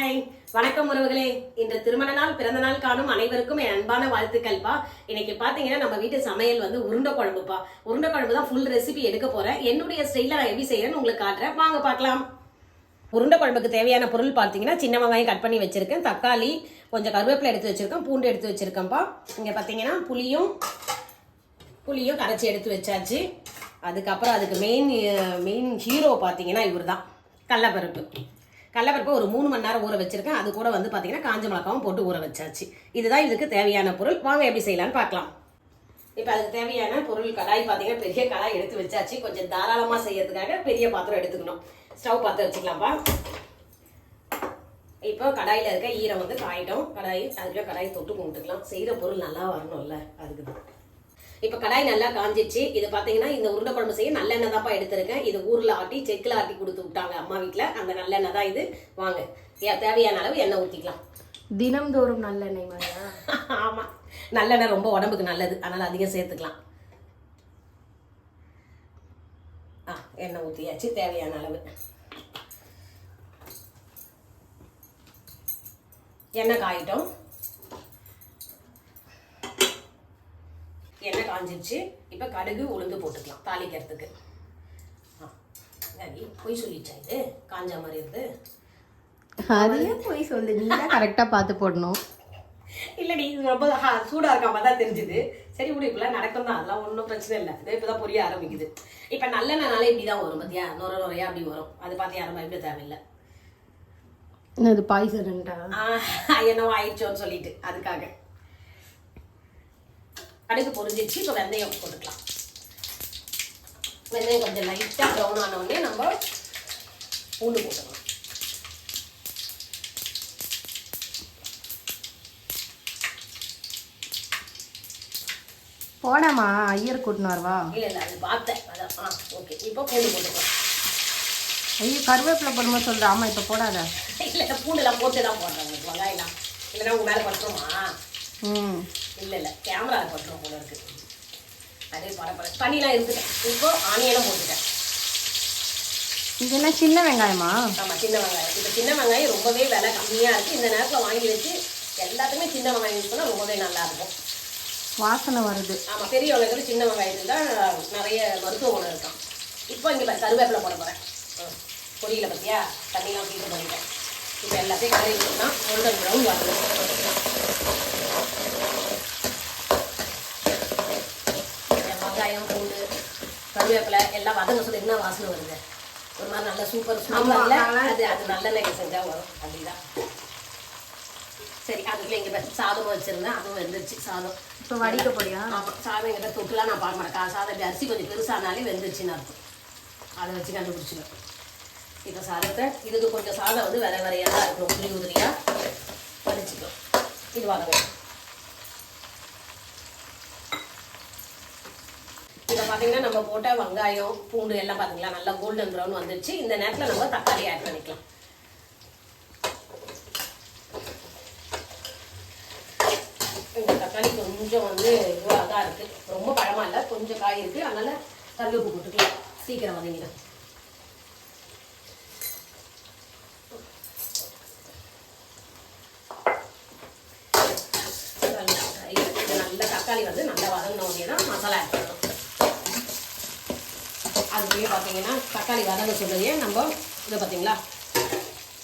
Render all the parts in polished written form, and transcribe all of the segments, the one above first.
Hi வணக்கம் உறவுகளே. இன்று திருமண நாள் பிறந்த நாள் காணும் அனைவருக்கும் என் அன்பான வாழ்த்துக்கள்ப்பா. இன்னைக்கு பாத்தீங்கன்னா நம்ம வீட்டு சமையல் வந்து உருண்டை குழம்புப்பா. உருண்டை குழம்பு தான் ஃபுல் ரெசிபி எடுக்க போறேன். என்னுடைய ஸ்டைல நான் எப்படி செய்யறேன்னு உங்களுக்கு காட்டுறேன், வாங்க பார்க்கலாம். உருண்டை குழம்புக்கு தேவையான பொருள் பார்த்தீங்கன்னா சின்ன வெங்காயம் கட் பண்ணி வச்சிருக்கேன், தக்காளி, கொஞ்சம் கருவேப்பிலை எடுத்து வச்சிருக்கேன், பூண்டு எடுத்து வச்சிருக்கேன்ப்பா. இங்க பாத்தீங்கன்னா புளியும் கரைச்சி எடுத்து வச்சாச்சு. அதுக்கப்புறம் அதுக்கு மெயின் ஹீரோ பார்த்தீங்கன்னா இவர் தான், கடலைப்பருப்பு ஒரு 3 மணி நேரம் ஊற வச்சிருக்கேன். அது கூட வந்து பார்த்தீங்கன்னா காஞ்ச மிளகாவும் போட்டு ஊற வச்சாச்சு. இதுதான் இதுக்கு தேவையான பொருள். வாங்க எப்படி செய்யலான்னு பார்க்கலாம். இப்போ அதுக்கு தேவையான பொருள் கடாய் பார்த்தீங்கன்னா பெரிய கடாய் எடுத்து வச்சாச்சு. கொஞ்சம் தாராளமாக செய்யறதுக்காக பெரிய பாத்திரம் எடுத்துக்கணும். ஸ்டவ் பார்த்து வச்சுக்கலாம்ப்பா. இப்போ கடாயில் இருக்க ஈரம் வந்து காயிட்டோம். அதுக்குள்ள கடாய் தொட்டு கும்பிட்டுக்கலாம். செய்கிற பொருள் நல்லா வரணும்ல, அதுக்கு தான். இப்போ கடாய் நல்லா காஞ்சிச்சு. இது பார்த்தீங்கன்னா இந்த உருண்டை குழம்பு செய்ய நல்லெண்ணெய் தான்ப்பா எடுத்திருக்கேன். இது ஊரில் ஆட்டி செக்கில் ஆட்டி கொடுத்து விட்டாங்க அம்மா வீட்டில். அந்த நல்லெண்ணெய் தான் இது. வாங்க தேவையான அளவு எண்ணெய் ஊற்றிக்கலாம். தினம்தோறும் நல்லெண்ணெய் மாதிரியா? ஆமாம், நல்லெண்ணெய் ரொம்ப உடம்புக்கு நல்லது, அதனால் அதிகம் சேர்த்துக்கலாம். எண்ணெய் ஊற்றியாச்சு தேவையான அளவு. எண்ணெய் காயிட்டோம். எண்ணெய் காஞ்சிருச்சு. இப்போ கடுகு உளுந்து போட்டுக்கலாம் தாளிக்கிறதுக்கு. பொய் சொல்லிச்சா இது? காஞ்சா மாதிரி இருந்து அதையே போய் சொல்லு, நீ தான் கரெக்டாக பார்த்து போடணும். இல்லடி, இது ரொம்ப சூடாக இருக்காம தான் தெரிஞ்சுது. சரி விடு, இப்பெல்லாம் நடக்கும் தான், அதெல்லாம் ஒன்றும் பிரச்சனை இல்லை. இதே இப்போ தான் பொரிய ஆரம்பிக்குது. இப்போ நல்லெண்ணெய்னால இப்படி தான் வரும் பார்த்தியா, நுரையா அப்படி வரும். அது பார்த்து யாரும் பயப்பட தேவையில்லை. அது பாய்சன்ட்டா என்னவோ ஆயிடுச்சோன்னு சொல்லிட்டு அதுக்காக. கடுகு பொரிஞ்சிச்சு. இப்போ வெந்தயம் போட்டுக்கலாம். வெந்தயம் கொஞ்சம் லைட்டாக ப்ரௌன் ஆன உடனே நம்ம பூண்டு போட்டுக்கலாம். போடாமா, ஐயர் கூட்டினு வருவா? இல்லை அது பார்த்தேன், அதான். ஓகே, இப்போ பூண்டு போட்டுக்கலாம். ஐயோ, கருவேப்பிலை போடும்போது சொல்கிறேன். ஆமாம், இப்போ போடாத. இல்லை, பூண்டுலாம் போட்டு தான் போடுறாங்க வெங்காயம்லாம். இல்லைன்னா உங்கள் மேலே பட்டுருமா? இல்லை கேமரா பட்டுரும் போல இருக்கு. அதே பட தண்ணிலாம் இருக்குட்டேன். இப்போ ஆனியனும் போட்டுட்டேன். இது என்ன சின்ன வெங்காயமா? ஆமாம், சின்ன வெங்காயம். இப்போ சின்ன வெங்காயம் ரொம்பவே விலை கம்மியாக இருக்குது. இந்த நேரத்தில் வாங்கி வச்சு எல்லாத்துக்குமே சின்ன வெங்காயம் யூஸ் பண்ணால் ரொம்பவே நல்லாயிருக்கும். வாசனை வருது. ஆமாம், பெரிய வெங்காயத்தில் சின்ன வெங்காயத்தில் தான் நிறைய மருத்துவ குணம் இருக்கும். இப்போ இங்கே கருவேப்பிலை போட போகிறேன். பொரியலை பற்றியா தண்ணிலாம் ஃபீல்டு பண்ணிட்டேன். இப்போ எல்லாத்தையும் கறி விட்டுனா கோல்டன் ப்ரௌன் வரணும். வெங்காயம், பூண்டு, கருவேப்பிலை எல்லாம் வதங்க சொல்லி என்ன வாசனை வருது? ஒரு மாதிரி நல்ல சூப்பர் ஸ்மெல். அது நல்லெண்ணெய் செஞ்சால் வரும். அப்படிதான். சரி, அதுக்குள்ள இங்கே சாதம் வச்சுருந்தேன், அதுவும் வெந்துருச்சு. சாதம் இப்போ வடிக்க போடியா? ஆமாம், சாதம் எங்கிட்ட தொட்டுலாம் நான் பார்க்க மாட்டேன். சாதம் அரிசி கொஞ்சம் பெருசானாலே வெந்துருச்சுன்னு அர்த்தம். அதை வச்சு கண்டுபிடிச்சிடும். இப்போ சாதத்தை இதுக்கு கொஞ்சம் சாதம் வந்து வரையாக தான் இருக்கும், உதிரியாக வடிச்சிக்கலாம். இது வதங்கும். இதை பார்த்தீங்கன்னா நம்ம போட்ட வெங்காயம், பூண்டு எல்லாம் பார்த்தீங்களா நல்லா கோல்டன் ப்ரௌன் வந்துருச்சு. இந்த நேரத்தில் நம்ம தக்காளி ஆட் பண்ணிக்கலாம். இந்த தக்காளி கொஞ்சம் வந்து இதுவாக தான் இருக்குது, ரொம்ப பழமாக இல்லை, கொஞ்சம் காய் இருக்குது. அதனால் கருவேப்பு போட்டுக்கலாம், சீக்கிரம் வதங்கிடும். நல்ல தக்காளி வந்து நல்லா வதங்கின உடனே தான் மசாலா ஆட் பண்ணணும். அதுலேயே பார்த்தீங்கன்னா தக்காளி வதங்க சொல்றதையே நம்ம இதை பார்த்தீங்களா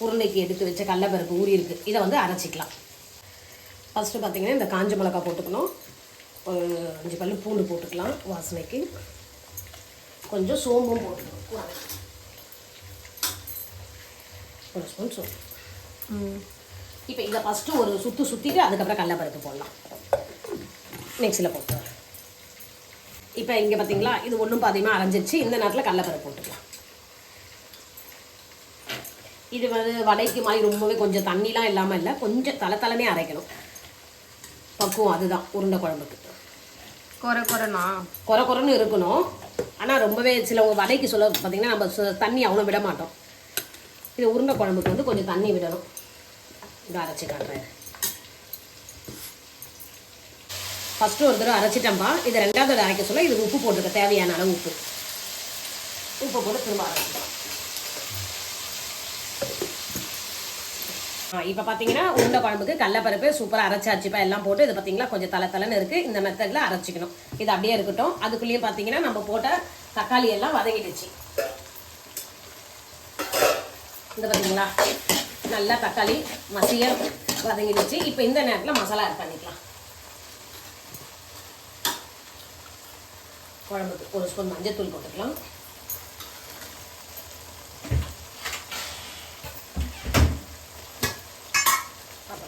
உருண்டைக்கு எடுத்து வச்ச கடலைப்பருப்பு ஊறி இருக்குது. இதை வந்து அரைச்சிக்கலாம். ஃபஸ்ட்டு பார்த்தீங்கன்னா இந்த காஞ்ச மிளகா போட்டுக்கணும். ஒரு 5 பல்லு பூண்டு போட்டுக்கலாம் வாசனைக்கு. கொஞ்சம் சோம்பும் போட்டுக்கணும் கூட, ஒரு ஸ்பூன் சோம்பு. இப்போ இதை ஃபஸ்ட்டு ஒரு சுற்றிட்டு அதுக்கப்புறம் கடலைப்பருப்பு போடலாம். மிக்ஸியில் போட்டு இப்போ இங்கே பார்த்தீங்களா இது ஒன்றும் பாதியமாக அரைஞ்சிருச்சு. இந்த நேரத்தில் கடலைப்பருப்பு போட்டுக்கலாம். இது வந்து வடைக்கு மாதிரி ரொம்பவே கொஞ்சம் தண்ணிலாம் இல்லாமல் இல்லை, கொஞ்சம் தலைனே அரைக்கணும். பக்குவம் அதுதான் உருண்டை குழம்புக்கு. குறைன்னு இருக்கணும். ஆனால் ரொம்பவே சில வடைக்கு சொல்ல பார்த்தீங்கன்னா நம்ம தண்ணி அவ்வளோ விட மாட்டோம். இது உருண்டை குழம்புக்கு வந்து கொஞ்சம் தண்ணி விடணும். இதை அரைச்சி காட்டுறேன். ஃபஸ்ட்டு ஒரு தடவை அரைச்சிட்டேன்ப்பா. இதை 2வது தடவை அரைக்க சொல்ல இது உப்பு போட்டுருக்க, தேவையான அளவு உப்பு போட்டு திரும்ப அரைச்சிக்கலாம். இப்போ பார்த்தீங்கன்னா உருண்டை குழம்புக்கு கடலப்பருப்பு சூப்பராக அரைச்சாச்சுப்பா எல்லாம் போட்டு இது பார்த்தீங்களா கொஞ்சம் தலைன்னு இருக்குது. இந்த மெத்தடில் அரைச்சிக்கணும். இது அப்படியே இருக்கட்டும். அதுக்குள்ளேயே பார்த்தீங்கன்னா நம்ம போட்ட தக்காளி எல்லாம் வதங்கிடுச்சு. இந்த பார்த்தீங்களா நல்லா தக்காளி மசிய வதங்கிடுச்சு. இப்போ இந்த நேரத்தில் மசாலா ஆட் பண்ணிக்கலாம். குழம்புக்கு 1 ஸ்பூன் மஞ்சள் போட்டுக்கலாம்.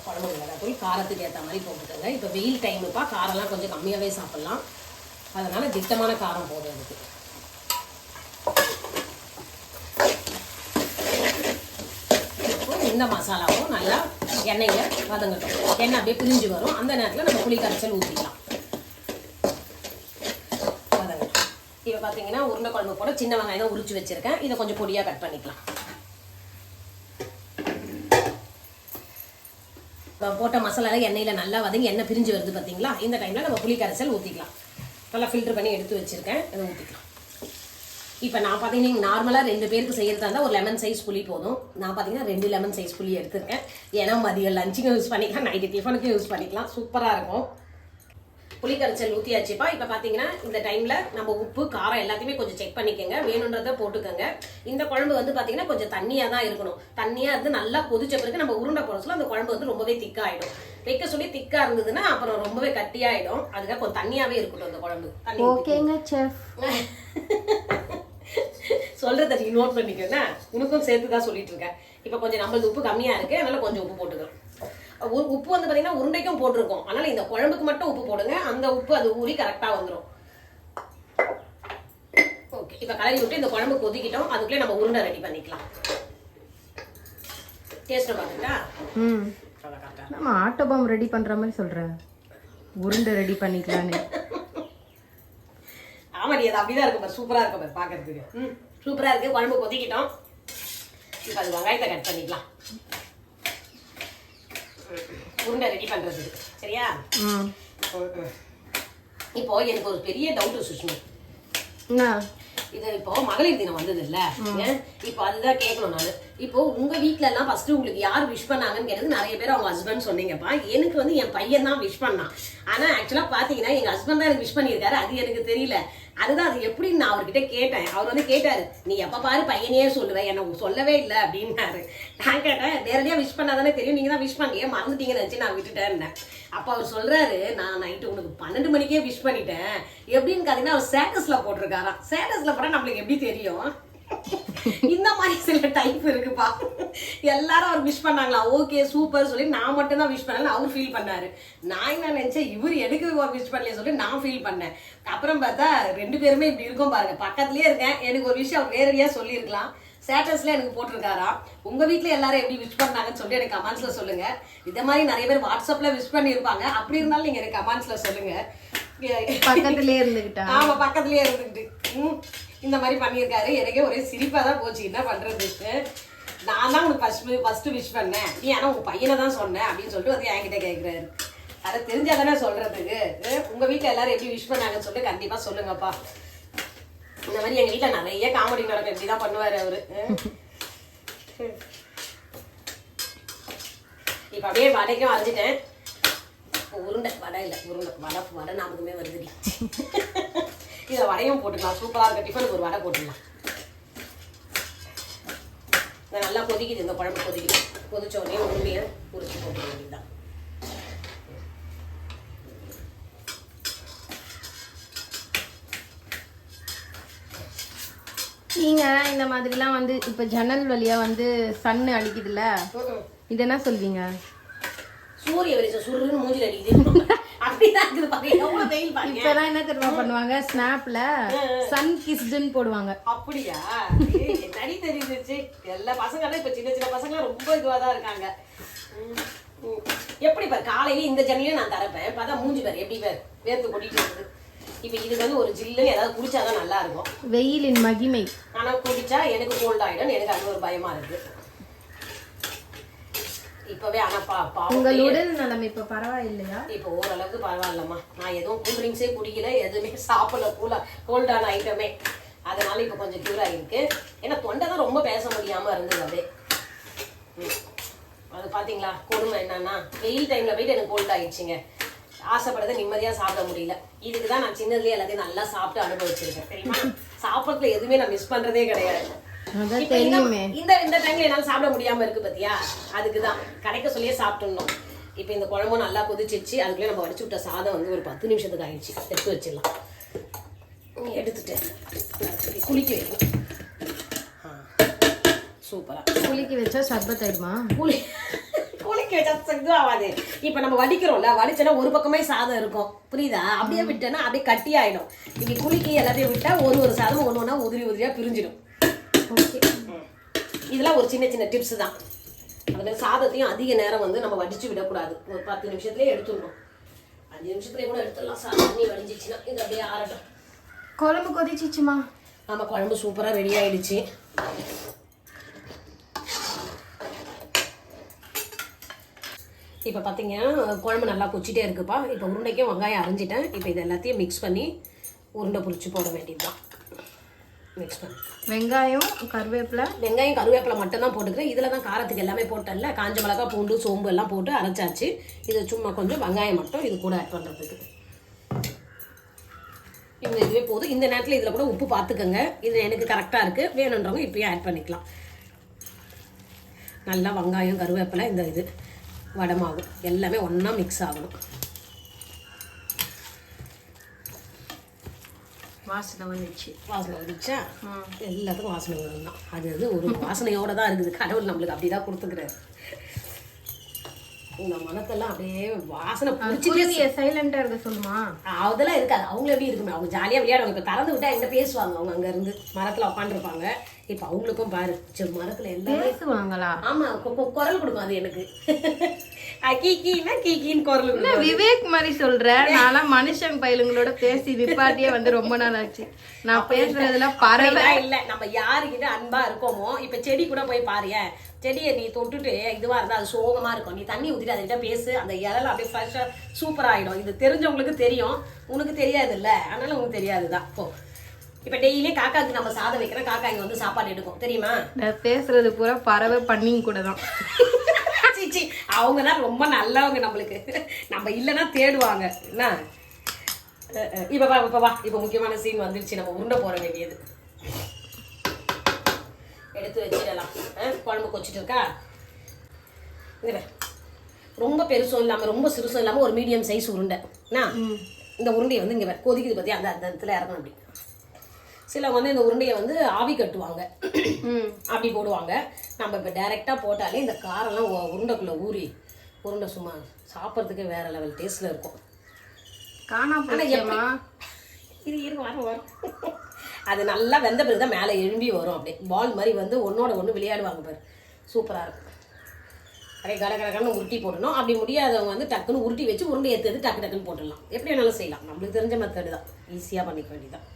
குழம்பு மிளகாத்தூள் காரத்துக்கு ஏற்ற மாதிரி போட்டுக்கோங்க. இப்போ வெயில் டைமுப்பா காரம்லாம் கொஞ்சம் கம்மியாகவே சாப்பிட்லாம். அதனால் திட்டமான காரம் போடும் அதுக்கு. இப்போ இந்த மசாலாவும் நல்லா எண்ணெயில் வதங்கட்டும். எண்ணெய் அப்படியே பிரிஞ்சு வரும். அந்த நேரத்தில் நம்ம புளி கரைச்சல் ஊற்றிக்கலாம். வதங்கட்டும். இப்போ பார்த்தீங்கன்னா உருண்டை குழம்பு போட சின்ன வெங்காயம் தான் உரிச்சு வச்சுருக்கேன். இதை கொஞ்சம் பொடியாக கட் பண்ணிக்கலாம். போட்ட மசாலாவில் எண்ணெயில் நல்லா வதங்கி எண்ணெய் பிரிஞ்சு வருது பார்த்தீங்களா? இந்த டைமில் நம்ம புளி கரைசல் ஊற்றிக்கலாம். நல்லா ஃபில்டர் பண்ணி எடுத்து வச்சுருக்கேன். அதை ஊற்றிக்கலாம். இப்போ நான் பார்த்தீங்கன்னா நீங்கள் நார்மலாக 2 பேருக்கு செய்கிறதா இருந்தால் ஒரு லெமன் சைஸ் புளி போதும். நான் பார்த்தீங்கன்னா 2 லெமன் சைஸ் புளி எடுத்துருக்கேன். ஏன்னா மதியம் லஞ்சுக்கும் யூஸ் பண்ணிக்கலாம், நைட்டு டிஃபனுக்கும் யூஸ் பண்ணிக்கலாம். சூப்பராக இருக்கும். புளி கரைச்சல் ஊற்றியாச்சுப்பா. இப்போ பார்த்தீங்கன்னா இந்த டைமில் நம்ம உப்பு காரம் எல்லாத்தையுமே கொஞ்சம் செக் பண்ணிக்கோங்க. வேணுன்றதை போட்டுக்கோங்க. இந்த குழம்பு வந்து பார்த்தீங்கன்னா கொஞ்சம் தண்ணியாக தான் இருக்கணும். தண்ணியாக இருந்து நல்லா கொதிச்ச பிறகு நம்ம உருண்டை போட சொல்ல அந்த குழம்பு வந்து ரொம்பவே திக்காகிடும். வைக்க சொல்லி திக்காக இருந்ததுன்னா அப்புறம் ரொம்பவே கட்டியாயிடும். அதுக்காக கொஞ்சம் தண்ணியாகவே இருக்கட்டும் அந்த குழம்பு. ஓகேங்க செஃப். சொல்கிறத நீ நோட் பண்ணிக்கோன்னா உனக்கும் சேர்த்து தான் சொல்லிட்டு இருக்கேன். இப்போ கொஞ்சம் நம்மளுக்கு உப்பு கம்மியாக இருக்குது. அதனால் கொஞ்சம் உப்பு போட்டுக்கிறோம். உப்பு வந்து பார்த்தீங்கன்னா உருண்டைக்கும் போட்டிருக்கோம். அதனால் இந்த குழம்புக்கு மட்டும் உப்பு போடுங்க. அந்த உப்பு அது ஊறி கரெக்டாக வந்துடும். ஓகே, இப்போ கலரி விட்டு இந்த குழம்பு கொதிக்கிட்டோம். அதுக்குள்ளே நம்ம உருண்டை ரெடி பண்ணிக்கலாம். டேஸ்ட்டை பார்த்துட்டா நம்ம ஆட்டோபாம் ரெடி பண்ணுற மாதிரி சொல்கிறேன். உருண்டை ரெடி பண்ணிக்கலான்னு. ஆமாடி, அது அப்படிதான் இருக்கும் பாரு. சூப்பராக இருக்கும் பாரு பார்க்கறதுக்கு. சூப்பராக இருக்குது. குழம்பு கொதிக்கிட்டோம். இப்போ அது வெங்காயத்தை கட் பண்ணிக்கலாம். உருண்டை ரெடி பண்றதுக்கு சரியா? இப்போ எனக்கு ஒரு பெரிய டவுட் சுஷ்மி. இது இப்போ மகளிர் தினம் வந்தது இல்ல, இப்போ அதுதான் கேட்கணும் நான். இப்போ உங்க வீட்ல எல்லாம் ஃபர்ஸ்ட் உங்களுக்கு யார் விஷ் பண்ணாங்கன்னு கேட்டது நிறைய பேர் அவங்க ஹஸ்பண்ட் சொன்னீங்கப்பா. எனக்கு வந்து என் பையன் தான் விஷ் பண்ணான். ஆனா ஆக்சுவலா பாத்தீங்கன்னா எங்க ஹஸ்பண்ட் தான் எனக்கு விஷ் பண்ணியிருக்காரு. அது எனக்கு தெரியல. அதுதான் அது எப்படின்னு நான் அவர்கிட்ட கேட்டேன். அவர் வந்து கேட்டாரு, நீ எப்ப பாரு பையனையே சொல்லுவேன், என்ன சொல்லவே இல்லை அப்படின்னாரு. நான் கேட்டேன், நேரடியா விஷ் பண்ணாதானே தெரியும், நீங்க தான் விஷ் பண்ணலையே, மறந்துட்டீங்கன்னு நினைச்சு நான் விட்டுட்டேன். அப்ப அவர் சொல்றாரு, நான் நைட்டு உனக்கு 12 மணிக்கே விஷ் பண்ணிட்டேன். எப்படின்னு பாத்தீங்கன்னா அவர் ஸ்டேட்டஸ்ல போட்டிருக்காராம். ஸ்டேட்டஸ்ல போட்டா நம்மளுக்கு எப்படி தெரியும்? இந்த மாதிரி சில டைப் இருக்குப்பா. எல்லாரும் அவர் விஷ் பண்ணாங்களா, ஓகே சூப்பர் சொல்லி நான் மட்டும் தான் விஷ் பண்ணல அவர் ஃபீல் பண்ணாரு. நான் என்ன நினைச்சேன், இவர் எனக்கு விஷ் பண்ணலையே சொல்லி நான் ஃபீல் பண்ணேன். அப்புறம் பார்த்தா 2 பேருமே இப்படி இருக்கும் பாருங்க. பக்கத்துலயே இருக்கேன். எனக்கு ஒரு விஷயம் அவர் நேரடியா சொல்லியிருக்கலாம். ஸ்டேட்டஸ்ல எனக்கு போட்டிருக்காரா. உங்க வீட்டுல எல்லாரும் எப்படி விஷ் பண்ணாங்கன்னு சொல்லி எனக்கு கமெண்ட்ஸ்ல சொல்லுங்க. இதே மாதிரி நிறைய பேர் வாட்ஸ்அப்ல விஷ் பண்ணி இருப்பாங்க. அப்படி இருந்தாலும் நீங்க எனக்கு கமெண்ட்ஸ்ல சொல்லுங்க. பக்கத்துலயே இருந்துகிட்டா. ஆமா, பக்கத்துலயே இருந்துகிட்டு இந்த மாதிரி பண்ணியிருக்காரு. எனக்கே ஒரே சிரிப்பா தான் போச்சு. என்ன பண்றது, நான் தான் உனக்கு ஃபர்ஸ்ட் விஷ் பண்ணேன், நீ ஆனா உங்க பையனை தான் சொன்னேன் அப்படின்னு சொல்லிட்டு வந்து என்கிட்ட கேட்கிறாரு. அதை தெரிஞ்சாதானே சொல்றதுக்கு. உங்க வீட்டுல எல்லாரும் எப்படி விஷ் பண்ணாங்கன்னு சொல்லிட்டு கண்டிப்பா சொல்லுங்கப்பா. இந்த மாதிரி எங்க வீட்டுல நிறைய காமெடி நடக்கும். இப்படிதான் பண்ணுவாரு அவரு. இப்ப அப்படியே வடைக்கும் அரைஞ்சிட்டேன். உருண்டை வடை இல்லை, வடை ஞாபகமே வருது. இதை வடையும் போட்டுக்கலாம். சூப்பராக இருக்க டிஃபனுக்கு ஒரு வடை போட்டுக்கலாம். இதை நல்லா கொதிக்குது. இந்த குழம்பு கொதிக்குது. கொதிச்ச உடனே உருண்டையை உரிச்சு போட்டுக்க வேண்டியதுதான். நீங்க இந்த மாதிரிலாம் வந்து இப்ப ஜன்னல் வழியா வந்து சன்னு அடிக்குதுல்ல, இது என்ன சொல்வீங்க? சூரிய வெளிச்சம் சுருன்னு மூஞ்சில அடிக்குது. அப்படிதான் இருக்குது பாருங்க. எவ்வளவு வெயில் பாருங்க. இப்பெல்லாம் என்ன தெரியுமா பண்ணுவாங்க, ஸ்னாப்ல சன் கிஸ்டுன்னு போடுவாங்க. அப்படியா? நடி தெரிஞ்சிருச்சு. எல்லா பசங்களும் இப்ப சின்ன சின்ன பசங்க ரொம்ப இதுவாதான் இருக்காங்க. எப்படி பாரு, காலையில இந்த ஜன்னலையும் நான் தரப்பேன். பார்த்தா மூஞ்சி பாரு எப்படி பாரு வேர்த்து கொட்டிட்டு இருக்குது. இப்ப இது வந்து ஒரு ஜில்லுன்னு ஏதாவது குடிச்சாதான் நல்லா இருக்கும். வெயிலின் மகிமை. ஆனா குடிச்சா எனக்கு கோல்ட் ஆயிடும். எனக்கு அது ஒரு பயமா இருக்கு இப்பவே. ஆனா உங்கள் உடல் நலம் இப்ப பரவாயில்லையா? இப்போ ஓரளவுக்கு பரவாயில்லம்மா. நான் எதுவும் கூல் ட்ரிங்க்ஸே குடிக்கல, எதுவுமே சாப்பிடல, கோல்டான ஐட்டமே. அதனால இப்போ கொஞ்சம் கியூர் ஆகிருக்கு. ஏன்னா தொண்டை தான் ரொம்ப பேச முடியாம இருந்தது. அதே அது பாத்தீங்களா கொடுமை என்னன்னா வெயில் டைம்ல போயிட்டு எனக்கு கோல்ட் ஆயிடுச்சுங்க. ஆசைப்படுறத நிம்மதியா சாப்பிட முடியல. இதுக்கு தான் நான் சின்னதுலயே எல்லாத்தையும் நல்லா சாப்பிட்டு அனுபவிச்சிருக்கேன் தெரியுமா. சாப்பிட்றதுல எதுவுமே நான் மிஸ் பண்றதே கிடையாது. இப்ப இந்த டைம்ல என்னால சாப்பிட முடியாம இருக்கு பாத்தியா, அதுக்குதான் கடைக்க சொல்லியே சாப்பிட்டுணும். இப்ப இந்த குழம்பும் நல்லா கொதிச்சிருச்சு. அதுக்குள்ளே நம்ம வடிச்சு விட்ட சாதம் வந்து ஒரு 10 நிமிஷத்துக்கு ஆயிடுச்சு. எடுத்து வச்சிடலாம். எடுத்துட்டு குளிக்க வைக்கணும். சூப்பரா குளிக்க வச்சா சர்பத் ஆயிடுமா? குளிக்க வச்சா இதுவும் ஆகாது. இப்ப நம்ம வடிக்கிறோம்ல, வடிச்சோன்னா ஒரு பக்கமே சாதம் இருக்கும் புரியுதா. அப்படியே விட்டோன்னா அப்படியே கட்டி ஆயிடும். இப்படி குளிக்க எல்லாத்தையும் விட்டா ஒரு சாதம் ஒன்று ஒன்றா உதிரியா பிரிஞ்சிடும். ஓகே, இதெல்லாம் ஒரு சின்ன சின்ன டிப்ஸ் தான். அதுல சாதத்தையும் அதிக நேரம் வந்து நம்ம வடிச்சு விடக்கூடாது. ஒரு 10 நிமிஷத்துலேயே எடுத்துடணும். 5 நிமிஷத்துலேயே கூட எடுத்துடலாம். சாதம் தண்ணி வடிஞ்சிச்சுன்னா இது அப்படியே ஆறட்டும். குழம்பு கொதிச்சிச்சுமா? ஆமா, குழம்பு சூப்பரா ரெடி ஆயிடுச்சு. இப்போ பார்த்தீங்கன்னா குழம்பு நல்லா கொச்சிட்டே இருக்குப்பா. இப்போ உருண்டைக்கும் வெங்காயம் அரைஞ்சிட்டேன். இப்போ இது எல்லாத்தையும் மிக்ஸ் பண்ணி உருண்டை பொரிச்சு போட வேண்டியதுதான். மிக்ஸ் பண்ணி வெங்காயம் கருவேப்பிலை மட்டும்தான் போட்டுக்கிறேன். இதில் தான் காரத்துக்கு எல்லாமே போட்டேன்ல, காஞ்ச மிளகா, பூண்டு, சோம்பு எல்லாம் போட்டு அரைச்சாச்சு. இது சும்மா கொஞ்சம் வெங்காயம் மட்டும் இது கூட ஆட் பண்ணுறதுக்கு. இதுவே போதும். இந்த நேரத்தில் இதில் கூட உப்பு பார்த்துக்கோங்க. இது எனக்கு கரெக்டாக இருக்குது. வேணுன்றவங்க இப்பயும் ஆட் பண்ணிக்கலாம். நல்லா வெங்காயம், கருவேப்பிலை, இந்த இது வடமாகும் எல்லாமே ஒன்றா மிக்ஸ் ஆகணும். வாசனை வந்துச்சா? எல்லாத்துக்கும் வாசனை வரும் தான். அது ஒரு வாசனையோட தான் இருக்குது. கடவுள் நம்மளுக்கு அப்படிதான் கொடுத்துக்கிறாரு. இந்த மனத்தெல்லாம் அப்படியே வாசனை பிடிச்சிட்டே சைலண்டா இருக்க சொல்லுமா? அதெல்லாம் இருக்காது. அவங்கள எப்படி இருக்குமே, அவங்க ஜாலியா விளையாடுவாங்க. இப்ப திறந்து விட்டா எங்க பேசுவாங்க. அவங்க அங்க இருந்து மரத்துல உட்காந்துருப்பாங்க. இப்ப அவங்களுக்கும் பாரு மரத்துல எல்லாம் பேசுவாங்களா? ஆமா, குரல் கொடுக்கும். அது எனக்கு கீக்கின்னா கீக்கின்னு குரல் கொடுக்கும். விவேக் மாதிரி சொல்றேன். நான்லாம் மனுஷன் பயிலுங்களோட பேசி விப்பாட்டியே வந்து ரொம்ப நாள் ஆச்சு. நான் பேசுறதுல பரவ இல்ல. நம்ம யாருக்கிட்ட அன்பா இருக்கோமோ, இப்ப செடி கூட போய் பாரு. செடியை நீ தொட்டுட்டு இதுவா இருந்தா அது சோகமா இருக்கும். நீ தண்ணி ஊத்திட்டு அதுகிட்ட பேசு, அந்த இலையில அப்படியே ஃப்ரெஷ்ஷா சூப்பர் ஆயிடும். இது தெரிஞ்சவங்களுக்கு தெரியும், உனக்கு தெரியாது இல்ல, அதனால உனக்கு தெரியாதுதான். இப்போ இப்ப டெய்லியும் காக்காக்கு நம்ம சாதம் வைக்கிறோம். காக்கா இங்க வந்து சாப்பாடு எடுக்கும் தெரியுமா. நான் பேசுறது பூரா பறவை பண்ணிங்க கூட தான். அவங்க தான் ரொம்ப நல்லவங்க. நம்மளுக்கு நம்ம இல்லைன்னா தேடுவாங்க. என்ன இப்ப வா, இப்ப முக்கியமான சீன் வந்துருச்சு. நம்ம உருண்டை போட வேண்டியது. எடுத்து வச்சிடலாம். குழம்பு கொச்சிட்டு இருக்கா. ரொம்ப பெருசும் இல்லாம ரொம்ப சிறுசும் இல்லாம ஒரு மீடியம் சைஸ் உருண்டை. இந்த உருண்டையை வந்து இங்க கொதிக்குது பத்தி அந்த இடத்துல இறங்கணும். அப்படி சில வந்து இந்த உருண்டையை வந்து ஆவி கட்டுவாங்க, அப்படி போடுவாங்க. நம்ம இப்போ டைரெக்டாக போட்டாலே இந்த காரெல்லாம் உருண்டைக்குள்ளே ஊறி உருண்டை சும்மா சாப்பிட்றதுக்கு வேற லெவல் டேஸ்ட்ல இருக்கும். இது வரும் அது நல்லா வெந்த பிறகு தான் மேலே எழும்பி வரும். அப்படியே பால் மாதிரி வந்து ஒன்னோட ஒன்று விளையாடுவாங்க பாரு. சூப்பராக இருக்கும். அப்படியே கடகடன்னு உருட்டி போடணும். அப்படி முடியாதவங்க வந்து டக்குன்னு உருட்டி வச்சு உருண்டை எடுத்து டக்கு டக்குன்னு போட்டுடலாம். எப்படி வேணாலும் செய்யலாம். நம்மளுக்கு தெரிஞ்ச மெத்தடு தான். ஈஸியாக பண்ணிக்க வேண்டியதான்.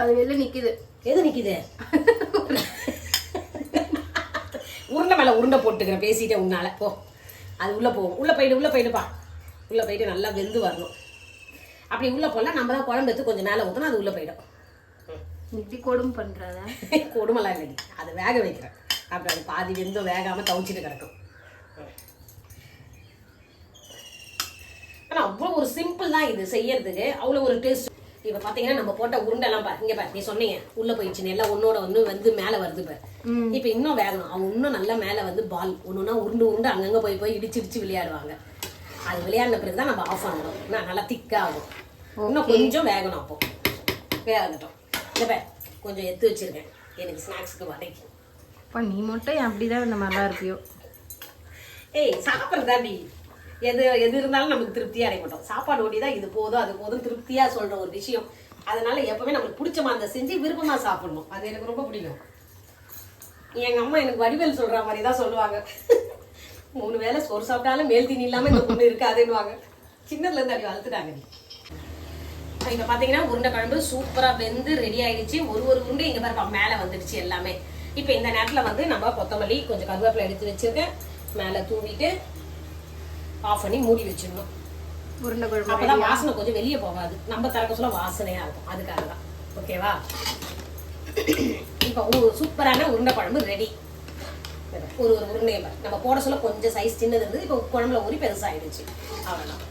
அது வெளில நிக்குது. எது நிக்குது? உருண்டை மேல உருண்டை போட்டுக்கிறேன் பேசிட்டேன் உன்னால. போ, அது உள்ள போகும். உள்ள போயிடுப்பா. உள்ள போயிட்டு நல்லா வெந்து வரணும். அப்படி உள்ள போனால் நம்ம தான் குழம்பு எடுத்து கொஞ்சம் மேலே ஊற்றினா அது உள்ள போயிடும். இப்படி கொடுமை பண்றத? கொடுமெல்லாம் இல்லைடி, அதை வேக வைக்கிறேன். அப்புறம் அது பாதி வெந்தும் வேகாம தவிச்சிட்டு கிடக்கும். ஆனால் அவ்வளோ ஒரு சிம்பிள் தான் இது செய்யறதுக்கு. அவ்வளோ ஒரு டேஸ்ட். இப்போ பார்த்தீங்கன்னா நம்ம போட்ட உருண்டெல்லாம் பாரு. இங்கே பாரு, நீ சொன்னீங்க உள்ளே போயிடுச்சுன்னு. எல்லாம் ஒன்னோட ஒன்று வந்து மேலே வருது பாரு. இப்போ இன்னும் வேகணும். அவங்க இன்னும் நல்லா மேலே வந்து பால் ஒன்றுனா உருண்டு அங்கங்கே போய் இடிச்சு விளையாடுவாங்க. அது விளையாடின பிறகு தான் நம்ம ஆஃப் பண்ணணும். நல்லா திக்காக ஆகும். இன்னும் கொஞ்சம் வேகணும். அப்போ வேகட்டும். இந்த பேர் கொஞ்சம் எடுத்து வச்சிருக்கேன் எனக்கு ஸ்நாக்ஸுக்கு வடைக்கு. நீ மட்டும் அப்படிதான் இந்த மாதிரிலாம் இருப்பியோ. ஏய், சாப்பிட்றதாண்டி எது இருந்தாலும் நமக்கு திருப்தியாக அடைய மாட்டோம். சாப்பாடு ஓடி தான் இது போதும் அது போதும் திருப்தியாக சொல்கிற ஒரு விஷயம். அதனால எப்பவுமே நம்மளுக்கு பிடிச்ச மாதிரி செஞ்சு விருப்பமாக சாப்பிடணும். அது எனக்கு ரொம்ப பிடிக்கும். எங்கள் அம்மா எனக்கு வடிவேல் சொல்கிற மாதிரி தான் சொல்லுவாங்க. 3 வேளை சோறு சாப்பிட்டாலும் மேல் தீனி இல்லாமல் இந்த பொண்ணு இருக்காதுன்னுவாங்க. சின்னதுலேருந்து அப்படி வளர்த்துட்டாங்க. இப்போ பார்த்தீங்கன்னா உருண்டை குழம்பு சூப்பராக வெந்து ரெடி ஆயிடுச்சு. ஒரு உருண்டை இங்கே பாருப்பா மேலே வந்துடுச்சு எல்லாமே. இப்போ இந்த நேரத்தில் வந்து நம்ம கொத்தமல்லி கொஞ்சம் கருவேப்பிலை எடுத்து வச்சுருக்கேன். மேலே தூவிட்டு ஆஃப் பண்ணி மூடி வச்சிடணும். உருண்டை குழம்பு அப்பதான் வாசனை கொஞ்சம் வெளியே போகாது. நம்ம தரக்க சொல்ல வாசனையா இருக்கும். அதுக்காக தான். ஓகேவா? இப்போ சூப்பரான உருண்டை குழம்பு ரெடி. ஒரு ஒரு உருண்டையை பாரு. நம்ம போட சொல்ல கொஞ்சம் சைஸ் சின்னது இருந்தது, இப்போ குழம்புல ஊறி பெருசாயிடுச்சு. அவ்வளோதான்.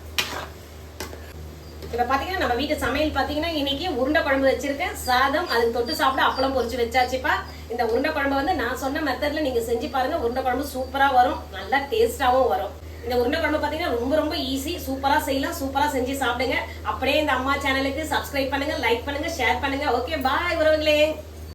இப்போ பார்த்தீங்கன்னா நம்ம வீட்டு சமையல் பார்த்தீங்கன்னா இன்னைக்கு உருண்டை குழம்பு வச்சிருக்கேன், சாதம், அதுக்கு தொட்டு சாப்பிட அப்பளம் பொரிச்சு வச்சாச்சுப்பா. இந்த உருண்டை குழம்பு வந்து நான் சொன்ன மெத்தட்ல நீங்க செஞ்சு பாருங்க, உருண்டை குழம்பு சூப்பரா வரும், நல்லா டேஸ்டாவும் வரும். இந்த உருண்டை குழம்பு பார்த்தீங்கன்னா ரொம்ப ரொம்ப ஈஸி, சூப்பரா செய்யலாம், சூப்பரா செஞ்சு சாப்பிடுங்க. அப்படியே இந்த அம்மா சேனலுக்கு சப்ஸ்கிரைப் பண்ணுங்க, லைக் பண்ணுங்க, ஷேர் பண்ணுங்க. ஓகே, பாய் உறவுகளே.